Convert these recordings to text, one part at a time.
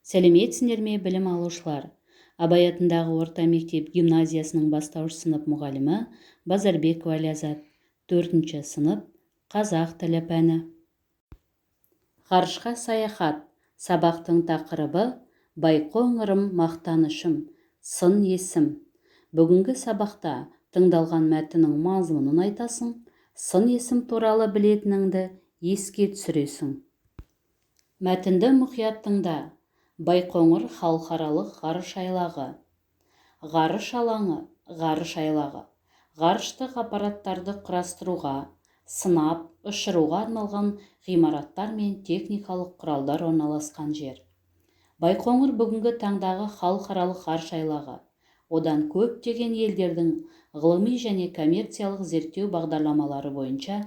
Сәлеметсіңдер ме, білім алушылар? Абай атындағы орта мектеп гимназиясының бастауыш сынып мұғалімі Базарбекова Ляззат, 4-ші сынып, қазақ тілі пәні. Ғарышқа саяхат. Сабақтың тақырыбы Байқоңырым мақтанышым, сын есім. Бүгінгі сабақта тыңдалған мәтіннің мазмұнын айтасың, сын есім туралы білетініңді еске түсіресің. Мәтінді мұқият тыңда. Байқоңыр халықаралық ғарыш айлағы. Ғарыш алаңы, ғарыш айлағы. Ғарыштық аппараттарды құрастыруға, сынап, ұшыруға арналған ғимараттар мен техникалық құралдар орналасқан жер. Байқоңыр бүгінгі таңдағы халықаралық ғарыш айлағы. Одан көптеген елдердің ғылыми және коммерциялық зерттеу бағдарламалары бойынша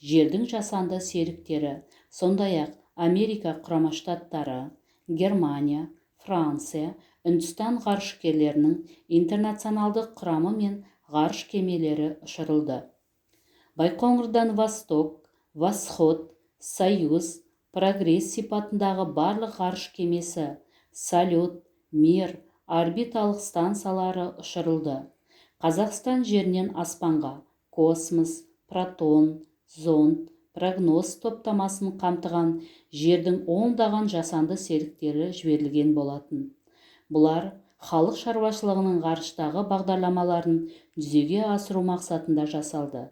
жердің жасанды серіктері, сондай-ақ Америка құрама штаттары, Германия, Франция, Үндістан ғарышкерлерінің интернационалдық құрамы мен ғарыш кемелері ұшырылды. Байқоңырдан Восток, Восход, Союз, Прогресс сипатындағы барлық ғарыш кемесі, Салют, Мир, орбиталық станциялары ұшырылды. Қазақстан жерінен аспанға космос, протон, зонд, прогноз топтамасын қамтыған жердің ондаған жасанды серіктері жіберілген болатын. Бұлар халық шаруашылығының ғарыштағы бағдарламаларын жүзеге асыру мақсатында жасалды.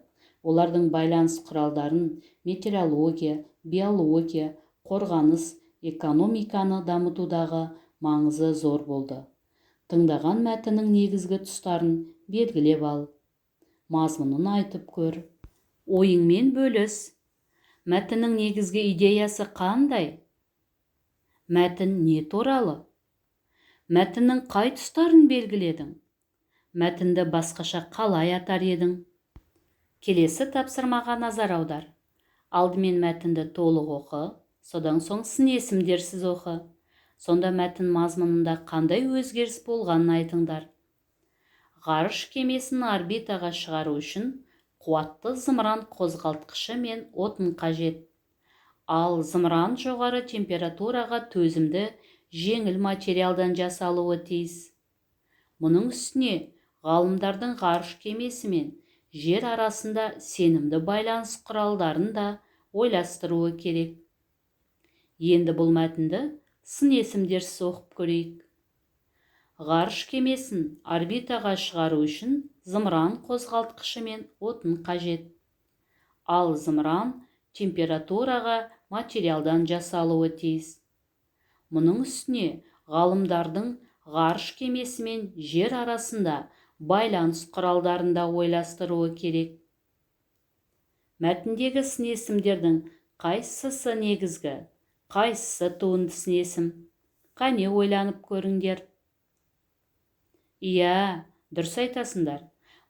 Олардың байланыс құралдарын метеорология, биология, қорғаныс, экономиканы дамытудағы маңызы зор болды. Тыңдаған мәтіннің негізгі тұстарын белгілеп ал. Мазмұнын айтып көр. Ойыңмен бөліс. Мәтіннің негізгі идеясы қандай? Мәтін не туралы? Мәтіннің қай тұстарын белгіледің? Мәтінді басқаша қалай атар едің? Келесі тапсырмаға назар аудар. Алдымен мәтінді толық оқы, содан соң сын есімдерсіз оқы. Сонда мәтін мазмұнында қандай өзгеріс болғанын айтыңдар. Ғарыш кемесін орбитаға шығару үшін қуатты зымыран қозғалтқышы мен отын қажет. Ал зымыран жоғары температураға төзімді жеңіл материалдан жасалуы тиіс. Мұның үстіне ғалымдардың ғарыш кемесі мен жер арасында сенімді байланыс құралдарын да ойластыруы керек. Енді бұл мәтінді сын есімдерсіз оқып көрейік. Ғарыш кемесін орбитаға шығару үшін зымыран қозғалтқышы мен отын қажет. Ал зымыран температураға материалдан жасалуы тиіс. Мұның үстіне ғалымдардың ғарыш кемесі мен жер арасында байланыс құралдарын да ойластыруы керек. Мәтіндегі сын есімдердің қайсысы негізгі, қайсысы туынды сын есім? Қане ойланып көріңдер. Иә, дұрыс айтасыңдар.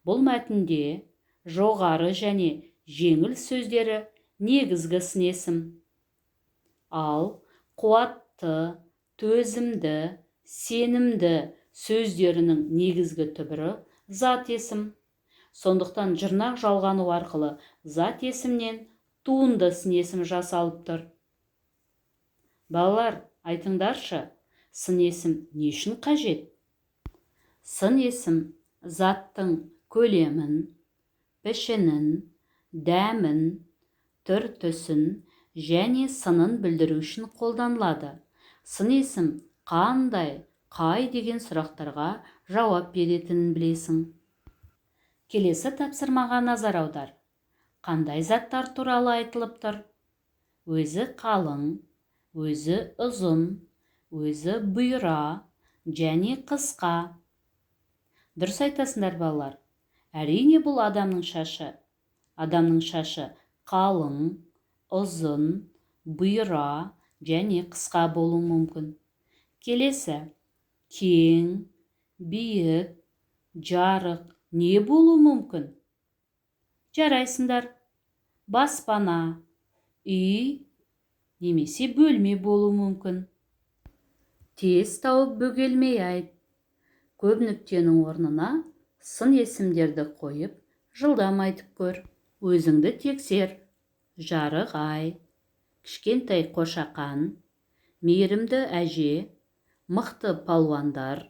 Бұл мәтінде жоғары және жеңіл сөздері негізгі сын есім. Ал қуатты, төзімді, сенімді сөздерінің негізгі түбірі зат есім. Сондықтан жұрнақ жалғану арқылы зат есімнен туынды сын есім жасалып тұр. Балалар, айтыңдаршы, сын есім не үшін қажет? Сын есім заттың көлемін, пішінін, дәмін, түр-түсін және сынын білдіру үшін қолданылады. Сын есім қандай, қай деген сұрақтарға жауап беретінін білесің. Келесі тапсырмаға назар аудар. Қандай заттар туралы айтылып тұр? Өзі қалың, өзі ұзын, өзі бұйра және қысқа. Дұрыс айтасыңдар балалар. Әрине бұл адамның шашы. Адамның шашы қалың, ұзын, бұйра және қысқа болуы мүмкін. Келесі. Кең, биік, жарық не болуы мүмкін? Жарайсыңдар. Баспана, үй немесе бөлме болуы мүмкін. Тез тауып бөгелмей айт. Көп нүктенің орнына сын есімдерді қойып, жылдам айтып көр. Өзіңді тексер. Жарық ай, кішкентай қошақан, мейірімді әже, мықты палуандар,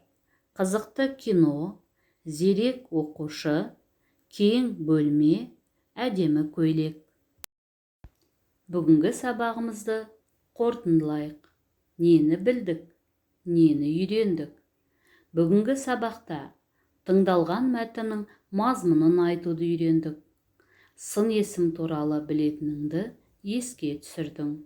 қызықты кино, зерек оқушы, кең бөлме, әдемі көйлек. Бүгінгі сабағымызды қорытындылайық. Нені білдік, нені үйрендік? Бүгінгі сабақта тыңдалған мәтіннің мазмұнын айтуды үйрендік. Сын есім туралы білетініңді еске түсірдің.